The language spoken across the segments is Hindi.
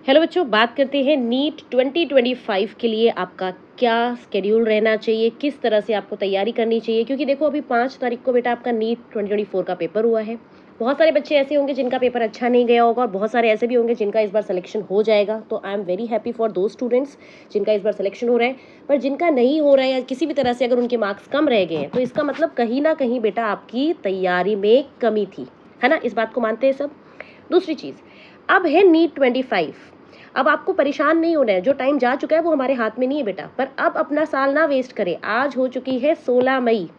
हेलो बच्चों, बात करते हैं नीट 2025 के लिए आपका क्या स्केड्यूल रहना चाहिए, किस तरह से आपको तैयारी करनी चाहिए। क्योंकि देखो, अभी 5 तारीख को बेटा आपका नीट 2024 का पेपर हुआ है। बहुत सारे बच्चे ऐसे होंगे जिनका पेपर अच्छा नहीं गया होगा और बहुत सारे ऐसे भी होंगे जिनका इस बार सिलेक्शन हो जाएगा। तो I am very happy for दो स्टूडेंट्स जिनका इस बार सिलेक्शन हो रहा है। पर जिनका नहीं हो रहा है या किसी भी तरह से अगर उनके मार्क्स कम रह गए हैं, तो इसका मतलब कहीं ना कहीं बेटा आपकी तैयारी में कमी थी, है ना। इस बात को मानते हैं सब। दूसरी चीज़, अब है नीट 25। अब आपको परेशान नहीं होना है, जो टाइम जा चुका है वो हमारे हाथ में नहीं है बेटा। पर अब अपना साल ना वेस्ट करें। आज हो चुकी है 16 मई,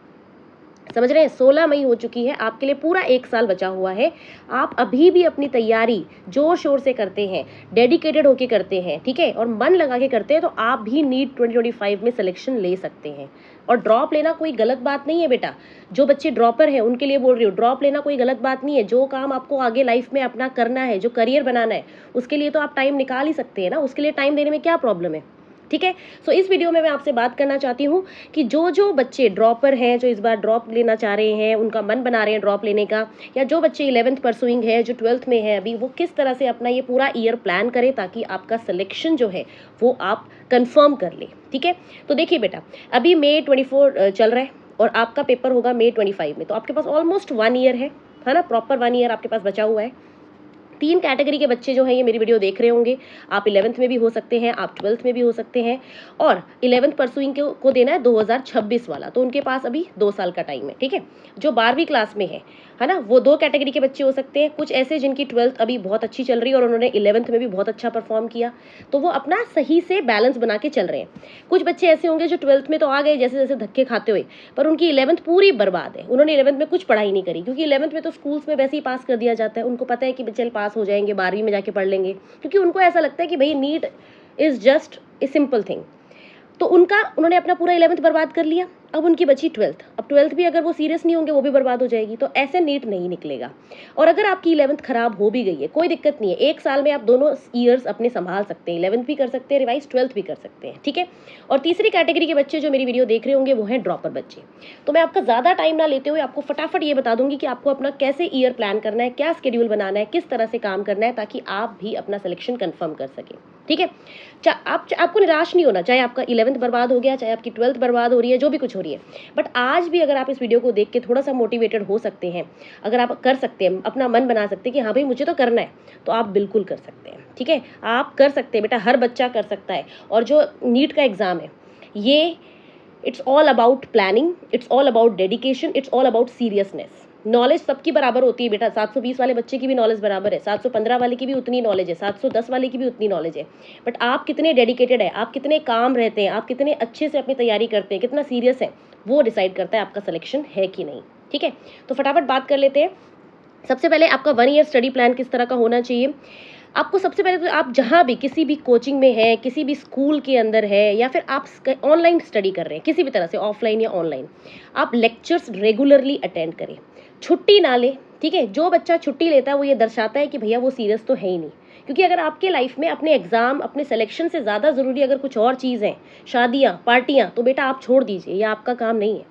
समझ रहे हैं, 16 मई हो चुकी है। आपके लिए पूरा 1 साल बचा हुआ है। आप अभी भी अपनी तैयारी जोर शोर से करते हैं, डेडिकेटेड होके करते हैं, ठीक है, और मन लगा के करते हैं, तो आप भी नीट 2025 में सिलेक्शन ले सकते हैं। और ड्रॉप लेना कोई गलत बात नहीं है बेटा। जो बच्चे ड्रॉपर हैं उनके लिए बोल रही हूँ, ड्रॉप लेना कोई गलत बात नहीं है। जो काम आपको आगे लाइफ में अपना करना है, जो करियर बनाना है, उसके लिए तो आप टाइम निकाल ही सकते हैं ना। उसके लिए टाइम देने में क्या प्रॉब्लम है, ठीक है। सो इस वीडियो में मैं आपसे बात करना चाहती हूँ कि जो जो बच्चे ड्रॉपर हैं, जो इस बार ड्रॉप लेना चाह रहे हैं, उनका मन बना रहे हैं ड्रॉप लेने का, या जो बच्चे 11th परसुइंग है, जो 12th में है अभी, वो किस तरह से अपना ये पूरा ईयर प्लान करें ताकि आपका सिलेक्शन जो है वो आप कंफर्म कर ले, ठीक है। तो देखिए बेटा, अभी मई 24 चल रहा है और आपका पेपर होगा मई 25 में। तो आपके पास ऑलमोस्ट 1 ईयर है ना, प्रॉपर 1 ईयर आपके पास बचा हुआ है। 3 कैटेगरी के बच्चे जो हैं ये मेरी वीडियो देख रहे होंगे। आप 11th में भी हो सकते हैं, आप 12th में भी हो सकते हैं, और 11th परसुइंग को देना है 2026 वाला। तो उनके पास अभी 2 साल का टाइम है, ठीक है। जो 12वीं क्लास में है ना, वो 2 कैटेगरी के बच्चे हो सकते हैं। कुछ ऐसे जिनकी 12th अभी बहुत अच्छी चल रही है और उन्होंने 11th में भी बहुत अच्छा परफॉर्म किया, तो वो अपना सही से बैलेंस बना के चल रहे हैं। कुछ बच्चे ऐसे होंगे जो 12th में तो आ गए जैसे जैसे धक्के खाते हुए, पर उनकी 11th पूरी बर्बाद है। उन्होंने 11th में कुछ पढ़ाई नहीं करी, क्योंकि 11th में तो स्कूल्स में वैसे ही पास कर दिया जाता है। उनको पता है कि चल पास हो जाएंगे, 12वीं में जाके पढ़ लेंगे, क्योंकि उनको ऐसा लगता है कि भाई NEET is just a simple thing. तो उन्होंने अपना पूरा 11th बर्बाद कर लिया। अब उनकी बची 12th। अब 12th भी अगर वो सीरियस नहीं होंगे वो भी बर्बाद हो जाएगी। तो ऐसे नीट नहीं निकलेगा। और अगर आपकी 11th खराब हो भी गई है, कोई दिक्कत नहीं है, 1 साल में आप दोनों ईयर्स अपने संभाल सकते हैं। 11th भी कर सकते हैं रिवाइज, 12th भी कर सकते हैं, ठीक है। और तीसरी कैटेगरी के बच्चे जो मेरी वीडियो देख रहे होंगे वो हैं ड्रॉपर बच्चे। तो मैं आपका ज़्यादा टाइम ना लेते हुए आपको फटाफट ये बता दूंगी कि आपको अपना कैसे ईयर प्लान करना है, क्या स्केड्यूल बनाना है, किस तरह से काम करना है, ताकि आप भी अपना सिलेक्शन कंफर्म कर सकें, ठीक है। आपको निराश नहीं होना, चाहे आपका 11th बर्बाद हो गया, चाहे आपकी 12th बर्बाद हो रही है, जो भी कुछ हो रही है। बट आज भी अगर आप इस वीडियो को देख के थोड़ा सा मोटिवेटेड हो सकते हैं, अगर आप कर सकते हैं, अपना मन बना सकते हैं कि हाँ भाई मुझे तो करना है, तो आप बिल्कुल कर सकते हैं, ठीक है। आप कर सकते हैं बेटा, हर बच्चा कर सकता है। और जो नीट का एग्ज़ाम है ये, it's all about planning, it's all about dedication, it's all about seriousness. Knowledge सबकी बराबर होती है बेटा। 720 वाले बच्चे की भी नॉलेज बराबर है, 715 वाले की भी उतनी नॉलेज है, 710 वाले की भी उतनी नॉलेज है। बट आप कितने डेडिकेटेड है, आप कितने काम रहते हैं, आप कितने अच्छे से अपनी तैयारी करते हैं, कितना सीरियस है, वो डिसाइड करता है आपका सिलेक्शन है कि नहीं, ठीक है। तो फटाफट बात कर लेते हैं। सबसे पहले आपका 1 ईयर स्टडी प्लान किस तरह का होना चाहिए। आपको सबसे पहले तो, आप जहाँ भी किसी भी कोचिंग में है, किसी भी स्कूल के अंदर है, या फिर आप ऑनलाइन स्टडी कर रहे हैं किसी भी तरह से, ऑफलाइन या ऑनलाइन, आप लेक्चर्स रेगुलरली अटेंड करें, छुट्टी ना ले, ठीक है। जो बच्चा छुट्टी लेता है वो ये दर्शाता है कि भैया वो सीरियस तो है ही नहीं। क्योंकि अगर आपके लाइफ में अपने एग्जाम, अपने सिलेक्शन से ज़्यादा ज़रूरी अगर कुछ और चीज़ है, शादियाँ, पार्टियाँ, तो बेटा आप छोड़ दीजिए, ये आपका काम नहीं है,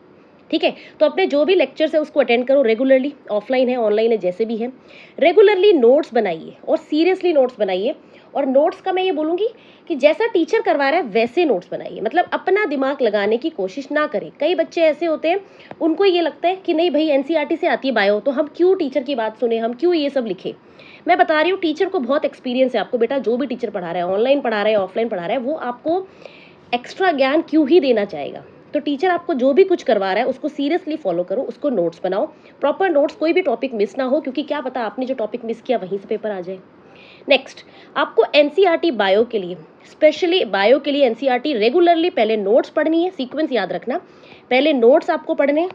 ठीक है। तो अपने जो भी लेक्चर्स है उसको अटेंड करो रेगुलरली, ऑफलाइन है ऑनलाइन है जैसे भी है। रेगुलरली नोट्स बनाइए और सीरियसली नोट्स बनाइए। और नोट्स का मैं ये बोलूँगी कि जैसा टीचर करवा रहा है वैसे नोट्स बनाइए, मतलब अपना दिमाग लगाने की कोशिश ना करें। कई बच्चे ऐसे होते हैं, उनको ये लगता है कि नहीं भाई एनसीईआरटी से आती है बायो, तो हम क्यों टीचर की बात सुने, हम क्यों ये सब लिखे। मैं बता रही हूँ, टीचर को बहुत एक्सपीरियंस है। आपको बेटा जो भी टीचर पढ़ा रहा है, ऑनलाइन पढ़ा रहा है, ऑफलाइन पढ़ा रहा है, वो आपको एक्स्ट्रा ज्ञान क्यों ही देना चाहेगा। तो टीचर आपको जो भी कुछ करवा रहा है उसको सीरियसली फॉलो करो, उसको नोट्स बनाओ, प्रॉपर नोट्स, कोई भी टॉपिक मिस ना हो, क्योंकि क्या पता आपने जो टॉपिक मिस किया वहीं से पेपर आ जाए। नेक्स्ट, आपको एनसीईआरटी बायो के लिए, स्पेशली बायो के लिए एनसीईआरटी रेगुलरली पहले नोट्स पढ़नी है। सीक्वेंस याद रखना, पहले नोट्स आपको पढ़ने,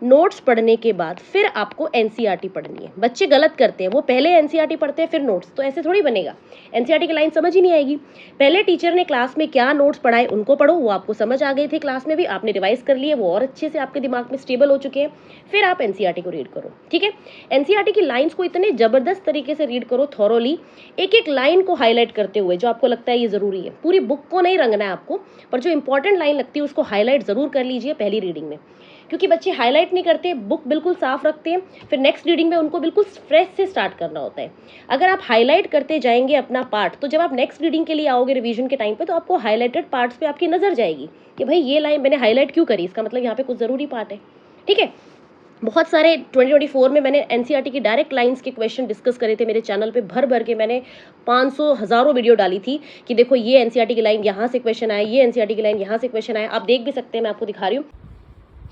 नोट्स पढ़ने के बाद फिर आपको एनसीईआरटी पढ़नी है। बच्चे गलत करते हैं, वो पहले एनसीईआरटी पढ़ते हैं फिर नोट्स, तो ऐसे थोड़ी बनेगा। एनसीईआरटी की लाइन समझ ही नहीं आएगी। पहले टीचर ने क्लास में क्या नोट्स पढ़ाए उनको पढ़ो, वो आपको समझ आ गए थे क्लास में भी, आपने रिवाइज कर लिए, वो और अच्छे से आपके दिमाग में स्टेबल हो चुके हैं। फिर आप एनसीईआरटी को रीड करो, ठीक है। एनसीईआरटी की लाइन्स को इतने जबरदस्त तरीके से रीड करो थॉरोली, एक एक लाइन को हाईलाइट करते हुए, जो आपको लगता है ये जरूरी है। पूरी बुक को नहीं रंगना है आपको, पर जो इंपॉर्टेंट लाइन लगती है उसको हाईलाइट जरूर कर लीजिए पहली रीडिंग में। क्योंकि बच्चे हाईलाइट नहीं करते, बुक बिल्कुल साफ रखते हैं, फिर नेक्स्ट रीडिंग में उनको बिल्कुल फ्रेश से स्टार्ट करना होता है। अगर आप हाईलाइट करते जाएंगे अपना पार्ट, तो जब आप नेक्स्ट रीडिंग के लिए आओगे रिवीजन के टाइम पे, तो आपको हाईलाइटेड पार्ट्स पे आपकी नजर जाएगी कि भाई ये लाइन मैंने हाईलाइट क्यों करी, इसका मतलब यहाँ पे कुछ ज़रूरी पार्ट है। ठीक है, बहुत सारे 2024 में मैंने एनसीईआरटी की डायरेक्ट लाइंस के क्वेश्चन डिस्कस करे थे मेरे चैनल पे, भर भर के मैंने 500 हज़ारों वीडियो डाली थी कि देखो ये एनसीईआरटी की लाइन यहाँ से क्वेश्चन आया, ये एनसीईआरटी की लाइन यहाँ से क्वेश्चन आया, आप देख भी सकते हैं, मैं आपको दिखा रही हूँ।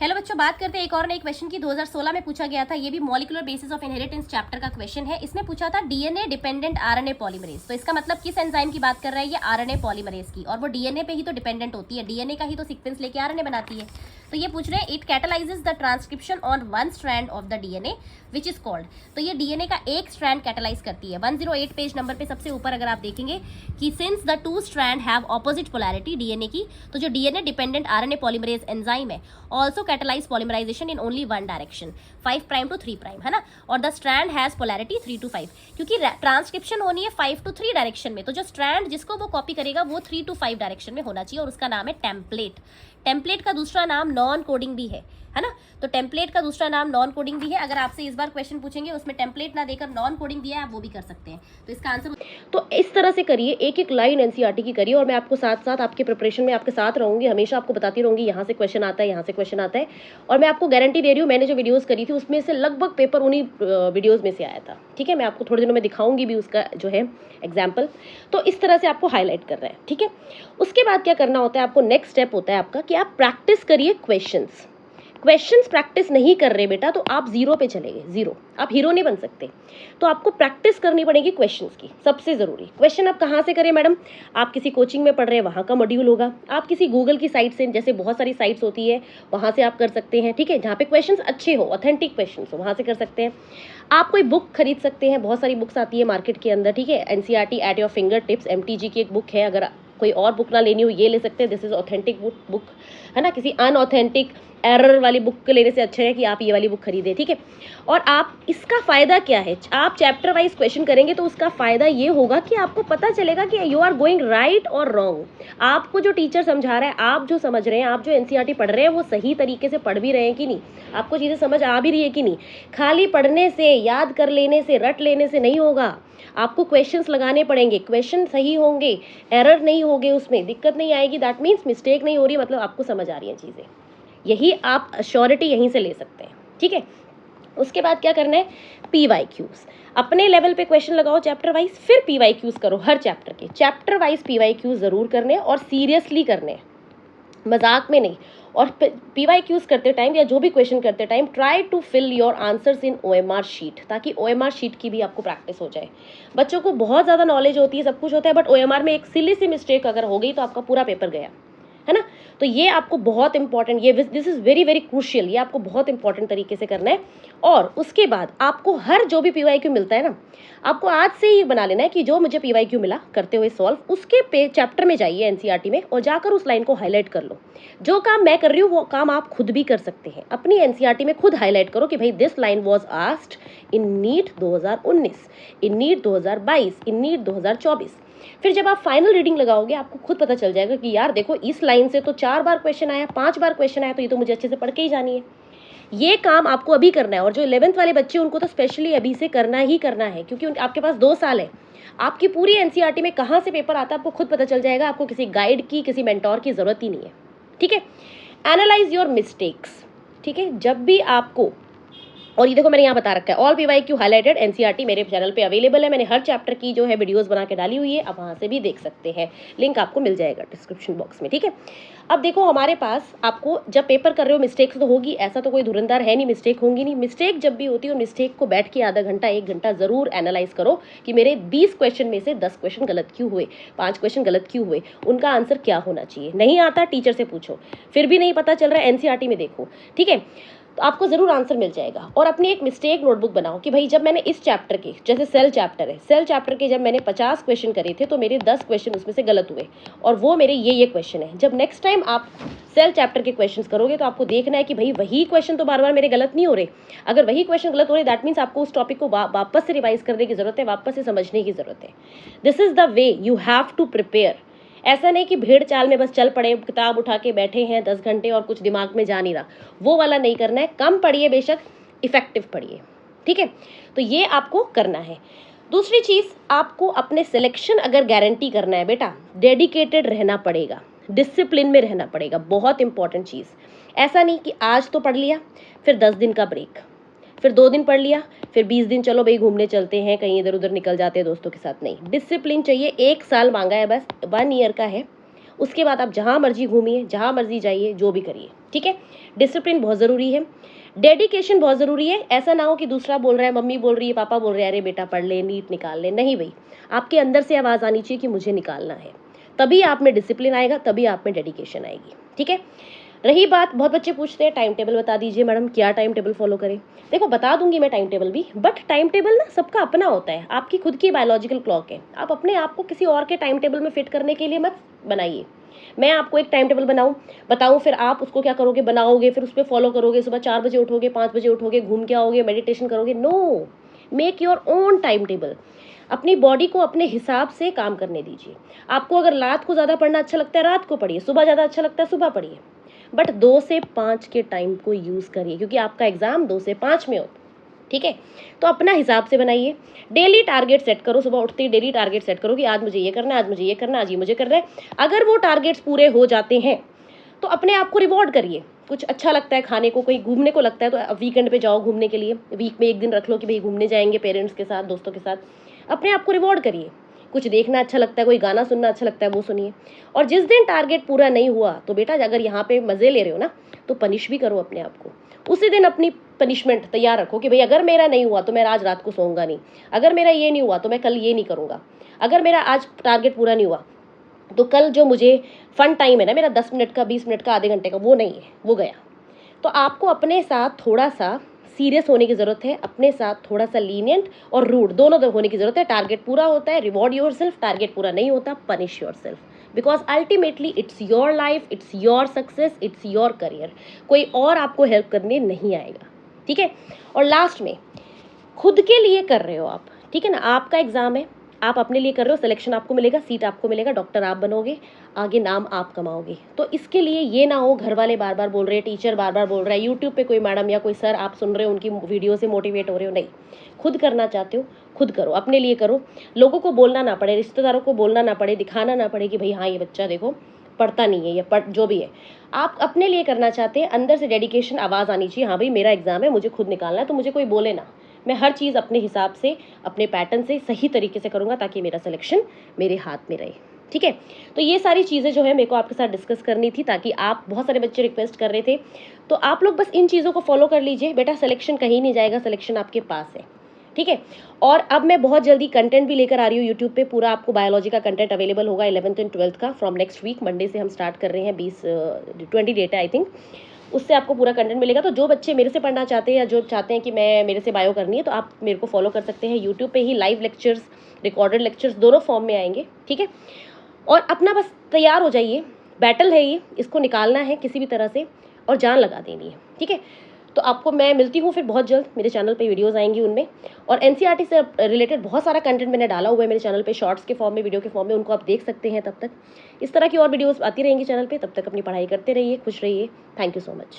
हेलो बच्चों, बात करते हैं एक और नए क्वेश्चन की। 2016 में पूछा गया था, ये भी molecular basis of inheritance chapter का क्वेश्चन है। इसमें पूछा था डीएनए डिपेंडेंट आरएनए पॉलीमरेज। तो इसका मतलब किस एंजाइम की बात कर रहा है, ये आरएनए पॉलीमरेज की, और वो डीएनए पे ही तो डिपेंडेंट होती है, डीएनए का ही तो सीक्वेंस लेके आरएनए बनाती है। तो ये पूछ रहे हैं it कैटलाइजेस the transcription on one strand of the DNA which is called. तो ये डीएनए का एक स्ट्रैंड कैटलाइज करती है। 108 पेज नंबर पे सबसे ऊपर अगर आप देखेंगे कि since the two strand have opposite polarity DNA की, तो जो DNA dependent RNA polymerase enzyme है also catalyse polymerisation in only one direction, 5 prime to 3 prime, है ना। और the strand has polarity 3 to 5, क्योंकि ट्रांसक्रिप्शन होनी है 5 to 3 डायरेक्शन में, तो जो स्ट्रैंड जिसको वो कॉपी करेगा वो 3 to 5 डायरेक्शन में होना चाहिए, और उसका नाम है टेम्पलेट। टेम्पलेट का दूसरा नाम नॉन कोडिंग भी है ना। तो टेम्पलेट का दूसरा नाम नॉन कोडिंग भी है। अगर आपसे इस बार क्वेश्चन पूछेंगे उसमें टेम्पलेट ना देकर नॉन कोडिंग दिया है, आप वो भी कर सकते हैं। तो इसका आंसर, तो इस तरह से करिए, एक एक लाइन एनसीईआरटी की करिए, और मैं आपको साथ साथ आपके प्रिपरेशन में आपके साथ रहूंगी, हमेशा आपको बताती रहूंगी यहाँ से क्वेश्चन आता है, यहाँ से क्वेश्चन आता है। और मैं आपको गारंटी दे रही हूँ, मैंने जो वीडियोस करी थी उसमें से लगभग पेपर उन्हीं वीडियोस में से आया था। ठीक है, मैं आपको थोड़े दिनों में दिखाऊंगी भी उसका जो है एग्जाम्पल। तो इस तरह से आपको हाईलाइट कर रहा है। ठीक है, उसके बाद क्या करना होता है आपको, नेक्स्ट स्टेप होता है आपका कि आप प्रैक्टिस करिए क्वेश्चंस। क्वेश्चंस प्रैक्टिस नहीं कर रहे बेटा, तो आप जीरो पे चले गए, जीरो, आप हीरो नहीं बन सकते। तो आपको प्रैक्टिस करनी पड़ेगी क्वेश्चंस की, सबसे ज़रूरी। क्वेश्चन आप कहाँ से करें मैडम, आप किसी कोचिंग में पढ़ रहे हैं वहाँ का मॉड्यूल होगा, आप किसी गूगल की साइट से, जैसे बहुत सारी साइट्स होती है वहाँ से आप कर सकते हैं। ठीक है, जहाँ पे क्वेश्चंस अच्छे हो, ऑथेंटिक क्वेश्चंस हो, वहाँ से कर सकते हैं। आप कोई बुक खरीद सकते हैं, बहुत सारी बुक्स आती है मार्केट के अंदर। ठीक है, NCERT at your finger tips, MTG की एक बुक है, अगर कोई और बुक ना लेनी हो ये ले सकते हैं, दिस इज ऑथेंटिक बुक, है ना। किसी अनऑथेंटिक एरर वाली बुक को लेने से अच्छा है कि आप ये वाली बुक खरीदें। ठीक है, और आप, इसका फ़ायदा क्या है, आप चैप्टर वाइज क्वेश्चन करेंगे तो उसका फ़ायदा ये होगा कि आपको पता चलेगा कि यू आर गोइंग राइट और रॉन्ग। आपको जो टीचर समझा रहा है, आप जो समझ रहे हैं, आप जो एनसीईआरटी पढ़ रहे हैं, वो सही तरीके से पढ़ भी रहे हैं कि नहीं, आपको चीज़ें समझ आ भी रही है कि नहीं। खाली पढ़ने से, याद कर लेने से, रट लेने से नहीं होगा, आपको क्वेश्चंस लगाने पड़ेंगे, क्वेश्चन सही होंगे, एरर नहीं होंगे, उसमें दिक्कत नहीं आएगी, दैट मीन्स मिस्टेक नहीं हो रही, मतलब आपको समझ आ रही है चीज़ें। यही आप श्योरिटी यहीं से ले सकते हैं। ठीक है, उसके बाद क्या करना है, PYQs अपने लेवल पे क्वेश्चन लगाओ चैप्टर वाइज, फिर PYQs करो हर चैप्टर के, चैप्टर वाइज PYQs ज़रूर करने और सीरियसली करने, मजाक में नहीं। और PYQs करते टाइम या जो भी क्वेश्चन करते time try to fill your answers in OMR sheet, ताकि OMR शीट की भी आपको प्रैक्टिस हो जाए। बच्चों को बहुत ज़्यादा नॉलेज होती है, सब कुछ होता है, बट OMR में एक सिली सी मिस्टेक अगर हो गई तो आपका पूरा पेपर गया, है ना। तो ये आपको बहुत इंपॉर्टेंट, ये this is very very crucial, ये आपको बहुत इंपॉर्टेंट तरीके से करना है। और उसके बाद आपको हर जो भी PYQ मिलता है ना, आपको आज से ही बना लेना है कि जो मुझे PYQ मिला करते हुए सॉल्व, उसके चैप्टर में जाइए एनसीईआरटी में और जाकर उस लाइन को हाईलाइट कर लो। जो काम मैं कर रही हूँ वो काम आप खुद भी कर सकते हैं, अपनी एनसीईआरटी में खुद हाईलाइट करो कि भाई this line was asked in NEET 2019, in NEET 2022, in NEET 2024। फिर जब आप फाइनल रीडिंग लगाओगे आपको खुद पता चल जाएगा कि यार देखो इस लाइन से तो 4 बार क्वेश्चन आया, 5 बार क्वेश्चन आया, तो ये तो मुझे अच्छे से पढ़ के ही जानी है। ये काम आपको अभी करना है, और जो 11th वाले बच्चे उनको तो स्पेशली अभी से करना ही करना है, क्योंकि आपके पास 2 साल है। आपकी पूरी एनसीईआरटी में कहाँ से पेपर आता है आपको खुद पता चल जाएगा, आपको किसी गाइड की, किसी मेंटोर की ज़रूरत ही नहीं है। ठीक है, एनालाइज योर मिस्टेक्स। ठीक है, जब भी आपको, और ये देखो मैंने यहाँ बता रखा है ऑल PYQ हाईलाइटेड एनसीईआरटी मेरे चैनल पे अवेलेबल है, मैंने हर चैप्टर की जो है वीडियोस बना के डाली हुई है, आप वहाँ से भी देख सकते हैं, लिंक आपको मिल जाएगा डिस्क्रिप्शन बॉक्स में। ठीक है, अब देखो हमारे पास, आपको जब पेपर कर रहे हो मिस्टेक्स तो होगी, ऐसा तो कोई धुरंधर है नहीं, मिस्टेक होंगी नहीं। मिस्टेक जब भी होती है, मिस्टेक को बैठ के आधा घंटा 1 घंटा ज़रूर एनालाइज करो कि मेरे 20 क्वेश्चन में से 10 क्वेश्चन गलत क्यों हुए, 5 क्वेश्चन गलत क्यों हुए, उनका आंसर क्या होना चाहिए। नहीं आता टीचर से पूछो, फिर भी नहीं पता चल रहा है एनसीईआरटी में देखो। ठीक है, तो आपको ज़रूर आंसर मिल जाएगा। और अपनी एक मिस्टेक नोटबुक बनाओ कि भाई जब मैंने इस चैप्टर के, जैसे सेल चैप्टर है, सेल चैप्टर के जब मैंने 50 क्वेश्चन करे थे तो मेरे 10 क्वेश्चन उसमें से गलत हुए, और वो मेरे ये क्वेश्चन है। जब नेक्स्ट टाइम आप सेल चैप्टर के क्वेश्चंस करोगे तो आपको देखना है कि भाई वही क्वेश्चन तो बार बार मेरे गलत नहीं हो रहे। अगर वही क्वेश्चन गलत हो रहे दैट मीन्स आपको उस टॉपिक को वापस से रिवाइज करने की जरूरत है, वापस से समझने की जरूरत है। This is the way you have to prepare ऐसा नहीं कि भीड़ चाल में बस चल पड़े, किताब उठा के बैठे हैं 10 घंटे और कुछ दिमाग में जा नहीं रहा, वो वाला नहीं करना है। कम पढ़िए बेशक, इफेक्टिव पढ़िए, ठीक है। तो ये आपको करना है। दूसरी चीज़, आपको अपने सिलेक्शन अगर गारंटी करना है बेटा, डेडिकेटेड रहना पड़ेगा, डिसिप्लिन में रहना पड़ेगा, बहुत इंपॉर्टेंट चीज़। ऐसा नहीं कि आज तो पढ़ लिया फिर 10 दिन का ब्रेक, फिर 2 दिन पढ़ लिया फिर 20 दिन चलो भाई घूमने चलते हैं, कहीं इधर उधर निकल जाते हैं दोस्तों के साथ। नहीं, डिसिप्लिन चाहिए। 1 साल मांगा है बस, 1 ईयर का है। उसके बाद आप जहाँ मर्जी घूमिए, जहाँ मर्जी जाइए, जो भी करिए, ठीक है। डिसिप्लिन बहुत ज़रूरी है, डेडिकेशन बहुत ज़रूरी है। ऐसा ना हो कि दूसरा बोल रहा है, मम्मी बोल रही है, पापा बोल रहे हैं, अरे बेटा पढ़ ले, नीट निकाल ले। नहीं भाई, आपके अंदर से आवाज़ आनी चाहिए कि मुझे निकालना है, तभी आप में डिसिप्लिन आएगा, तभी आप में डेडिकेशन आएगी, ठीक है। रही बात, बहुत बच्चे पूछते हैं टाइम टेबल बता दीजिए मैडम, क्या टाइम टेबल फॉलो करें। देखो बता दूंगी मैं टाइम टेबल भी, बट टाइम टेबल ना सबका अपना होता है, आपकी खुद की बायोलॉजिकल क्लॉक है। आप अपने आप को किसी और के टाइम टेबल में फिट करने के लिए मत बनाइए। मैं आपको एक टाइम टेबल बताऊं, फिर आप उसको क्या करोगे, बनाओगे, फिर उस पर फॉलो करोगे, सुबह 4 बजे उठोगे, 5 बजे उठोगे, घूम के आओगे, मेडिटेशन करोगे। No, make your own time table. अपनी बॉडी को अपने हिसाब से काम करने दीजिए। आपको अगर रात को ज़्यादा पढ़ना अच्छा लगता है रात को पढ़िए, सुबह ज़्यादा अच्छा लगता है सुबह पढ़िए, बट 2 से 5 के टाइम को यूज़ करिए, क्योंकि आपका एग्जाम 2 से 5 में होता है, ठीक है। तो अपना हिसाब से बनाइए। डेली टारगेट सेट करो, सुबह उठते ही डेली टारगेट सेट करो कि आज मुझे ये करना है, आज मुझे ये करना है, आज ये मुझे करना है। अगर वो टारगेट्स पूरे हो जाते हैं तो अपने आप को रिवॉर्ड करिए। कुछ अच्छा लगता है खाने को, कहीं घूमने को लगता है, तो वीकेंड पे जाओ घूमने के लिए। वीक में 1 दिन रख लो कि भाई घूमने जाएंगे पेरेंट्स के साथ, दोस्तों के साथ। अपने आप को रिवॉर्ड करिए। कुछ देखना अच्छा लगता है, कोई गाना सुनना अच्छा लगता है, वो सुनिए। और जिस दिन टारगेट पूरा नहीं हुआ तो बेटा, अगर यहाँ पे मज़े ले रहे हो ना, तो पनिश भी करो अपने आप को। उसी दिन अपनी पनिशमेंट तैयार रखो कि भाई अगर मेरा नहीं हुआ तो मैं आज रात को सोऊंगा नहीं, अगर मेरा ये नहीं हुआ तो मैं कल ये नहीं करूँगा, अगर मेरा आज टारगेट पूरा नहीं हुआ तो कल जो मुझे फन टाइम है ना मेरा 10 मिनट का, 20 मिनट का, आधे घंटे का, वो नहीं है, वो गया। तो आपको अपने साथ थोड़ा सा सीरियस होने की ज़रूरत है, अपने साथ थोड़ा सा लीनियंट और रूड दोनों होने की ज़रूरत है। टारगेट पूरा होता है, रिवॉर्ड योर सेल्फ, टारगेट पूरा नहीं होता, punish your self, because ultimately it's your life, it's your success, it's your career. कोई और आपको हेल्प करने नहीं आएगा, ठीक है। और लास्ट में, खुद के लिए कर रहे हो आप, ठीक है ना, आपका एग्जाम है, आप अपने लिए कर रहे हो, सिलेक्शन आपको मिलेगा, सीट आपको मिलेगा, डॉक्टर आप बनोगे, आगे नाम आप कमाओगे। तो इसके लिए ये ना हो घर वाले बार बार बोल रहे हैं, टीचर बार बार बोल रहा है, यूट्यूब पे कोई मैडम या कोई सर आप सुन रहे हो, उनकी वीडियो से मोटिवेट हो रहे हो। नहीं, खुद करना चाहते हो खुद करो, अपने लिए करो। लोगों को बोलना ना पड़े, रिश्तेदारों को बोलना ना पड़े, दिखाना ना पड़े कि भाई हाँ ये बच्चा देखो पढ़ता नहीं है, या पढ़ जो भी है। आप अपने लिए करना चाहते हैं, अंदर से डेडिकेशन, आवाज़ आनी चाहिए, हाँ भाई मेरा एग्जाम है, मुझे खुद निकालना है, तो मुझे कोई बोले ना। मैं हर चीज़ अपने हिसाब से, अपने पैटर्न से सही तरीके से करूँगा, ताकि मेरा सिलेक्शन मेरे हाथ में रहे, ठीक है। तो ये सारी चीज़ें जो है मेरे को आपके साथ डिस्कस करनी थी, ताकि आप, बहुत सारे बच्चे रिक्वेस्ट कर रहे थे, तो आप लोग बस इन चीज़ों को फॉलो कर लीजिए बेटा, सिलेक्शन कहीं नहीं जाएगा, सिलेक्शन आपके पास है, ठीक है। और अब मैं बहुत जल्दी कंटेंट भी लेकर आ रही हूँ यूट्यूब पे, पूरा आपको बायोलॉजी का कंटेंट अवेलेबल होगा 11th एंड 12th का, फ्रॉम नेक्स्ट वीक मंडे से हम स्टार्ट कर रहे हैं, 20 डेट है आई थिंक, उससे आपको पूरा कंटेंट मिलेगा। तो जो बच्चे मेरे से पढ़ना चाहते हैं या जो चाहते हैं कि मैं मेरे से बायो करनी है, तो आप मेरे को फॉलो कर सकते हैं यूट्यूब पे ही। लाइव लेक्चर्स, रिकॉर्डेड लेक्चर्स दोनों फॉर्म में आएंगे, ठीक है। और अपना बस तैयार हो जाइए, बैटल है ये, इसको निकालना है किसी भी तरह से और जान लगा देनी है, ठीक है। तो आपको मैं मिलती हूँ फिर बहुत जल्द, मेरे चैनल पे वीडियोस आएंगी उनमें, और एनसीईआरटी से रिलेटेड बहुत सारा कंटेंट मैंने डाला हुआ है मेरे चैनल पे, शॉर्ट्स के फॉर्म में, वीडियो के फॉर्म में, उनको आप देख सकते हैं। तब तक इस तरह की और वीडियोस आती रहेंगी चैनल पे, तब तक अपनी पढ़ाई करते रहिए, खुश रहिए। Thank you so much.